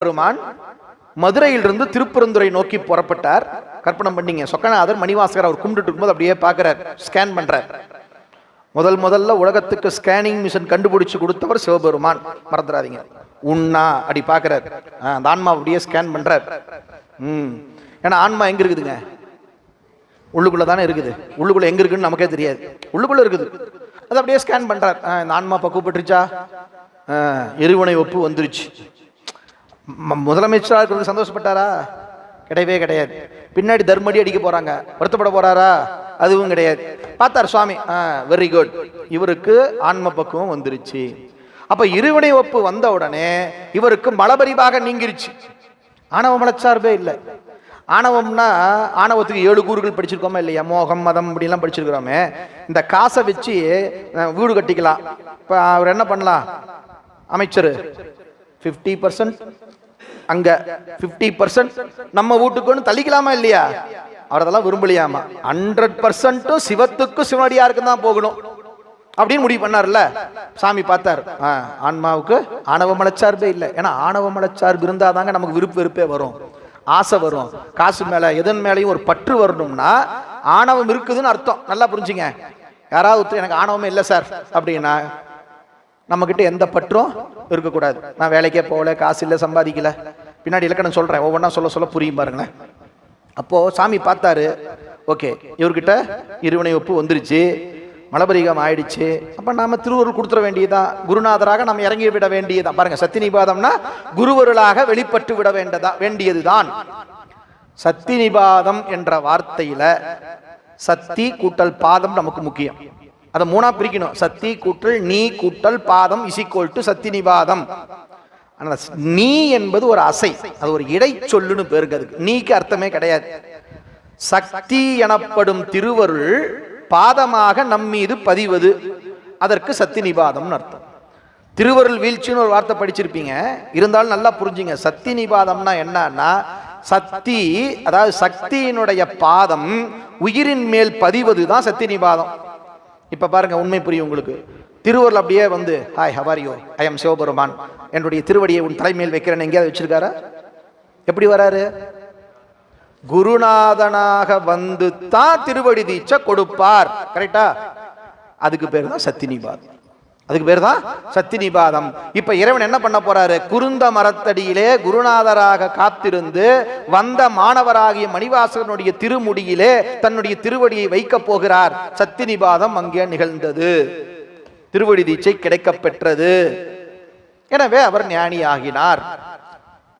பெருமான் மதுரையிலிருந்து திருப்பெருந்துறை நோக்கி புறப்பட்டார். கற்பனை பண்ணீங்க, சொக்கநாதர் மணிவாசகர் அவர் கும்பிட்டு இருக்கும்போது அப்படியே பார்க்கிறார், ஸ்கேன் பண்றார். முதல்ல உலகத்துக்கு ஸ்கேனிங் மிஷின் கண்டுபிடிச்சு கொடுத்தவர் சிவபெருமான், மறந்துடாதீங்க. உண்ணா அப்படி பார்க்கிறார், அந்த ஆன்மா அப்படியே ஸ்கேன் பண்றார். ஏன்னா ஆன்மா எங்க இருக்குதுங்க? உள்ளுக்குள்ள தானே இருக்குது. உள்ளுக்குள்ள எங்க இருக்குன்னு நமக்கே தெரியாது, உள்ளுக்குள்ள இருக்குது. அது அப்படியே ஸ்கேன் பண்றார். இந்த ஆன்மா பக்குவப்பட்டுருச்சா? எரிவினை ஒப்பு வந்துருச்சு. முதலமைச்சராக இருக்கிறது சந்தோஷப்பட்டாரா? கிடையவே கிடையாது. பின்னாடி தர்மடி அடிக்க போறாங்க, வருத்தப்பட போறாரா? அதுவும் கிடையாது. பார்த்தார் சுவாமி, வெரி குட், இவருக்கு ஆன்ம பக்குவம் வந்துருச்சு. அப்ப இருவினை ஒப்பு வந்த உடனே இவருக்கு மலபரிவாக நீங்கிருச்சு. ஆணவ மலச்சார்பே இல்லை. ஆணவம்னா ஆணவத்துக்கு 7 கூறுகள் படிச்சிருக்கோமா இல்லையா? மோகம், மதம் இப்படிலாம் படிச்சிருக்கிறோமே. இந்த காசை வச்சு வீடு கட்டிக்கலாம். இப்ப அவர் என்ன பண்ணலாம்? அமைச்சர் 50% அங்க 50% நம்ம வீட்டுக்கு தள்ளிக்கலாமா இல்லையா? அவர் அதெல்லாம் விரும்பலையாமா. 100% சிவத்துக்கு சிவனடியாருக்கு தான் போகணும் அப்படின்னு முடிவு பண்ணார்ல. சாமி பார்த்தார், ஆன்மாவுக்கு ஆணவ மலச்சார்பே இல்லை. ஏன்னா ஆணவ மலச்சார்பு இருந்தாதாங்க நமக்கு விருப்பு வெறுப்பே வரும், ஆசை வரும். காசு மேல எதன் மேலையும் ஒரு பற்று வரணும்னா ஆணவம் இருக்குதுன்னு அர்த்தம். நல்லா புரிஞ்சுங்க. யாராவது எனக்கு ஆணவமே இல்லை சார் அப்படின்னா நம்ம கிட்ட எந்த பற்றும் இருக்கக்கூடாது. நான் வேலைக்கே போகல, காசு இல்லை, சம்பாதிக்கல. பின்னாடி இலக்கணம் சொல்றேன், ஒவ்வொன்றா சொல்ல புரியும் பாருங்களேன். அப்போ சாமி பார்த்தாரு, ஓகே இவர்கிட்ட இருவினை ஒப்பு வந்துருச்சு, மலபரிகம் ஆயிடுச்சு. அப்ப நாம திருவருள் கொடுத்துட வேண்டியதா, குருநாதராக நம்ம இறங்கி விட வேண்டியதா. பாருங்க, சத்தி நிபாதம்னா குருவருளாக வெளிப்பட்டு விட வேண்டியதுதான். சத்தி நிபாதம் என்ற வார்த்தையில சத்தி கூட்டல் பாதம் நமக்கு முக்கியம். அதை 3ஆ பிரிக்கணும். சத்தி கூட்டல் நீ கூட்டல் பாதம் = சத்தி நிபாதம். நீ என்பது ஒரு அசை, அது ஒரு இடை சொல்லுன்னு பேருக்கு. அதுக்கு நீக்கு அர்த்தமே கிடையாது. சக்தி எனப்படும் திருவருள் பாதமாக நம்மீது பதிவது, அதற்கு சத்தி நிபாதம்னு அர்த்தம். திருவருள் வீழ்ச்சின்னு ஒரு வார்த்தை படிச்சிருப்பீங்க, இருந்தாலும் நல்லா புரிஞ்சுங்க. சத்தி நிபாதம்னா என்னன்னா, சக்தி அதாவது சக்தியினுடைய பாதம் உயிரின் மேல் பதிவது தான் சத்தி நிபாதம். இப்ப பாருங்க, உண்மை புரியும் உங்களுக்கு. திருவருள் அப்படியே வந்து, hi how are you, I am Sivaperuman, என்னுடைய திருவடியை உன் தலைமையில் வைக்கிறேன் எங்கேயாவது வச்சிருக்காரா? எப்படி வராரு? குருநாதனாக வந்து தான் திருவடி தீட்சை கொடுப்பார். கரெக்டா? அதுக்கு பேர் தான் சத்தி நிபாதம். அதுக்கு பேர் தான் சத்தி நிபாதம். இப்ப இறைவன் என்ன பண்ண போறாரு? குருந்த மரத்தடியிலே குருநாதராக காத்திருந்து வந்த மாணவராகிய மணிவாசகனுடைய திருமுடியிலே தன்னுடைய திருவடியை வைக்க போகிறார். சத்தி நிபாதம் அங்கே நிகழ்ந்தது, திருவடி தீட்சை கிடைக்க பெற்றது. எனவே அவர் ஞானி ஆகினார்.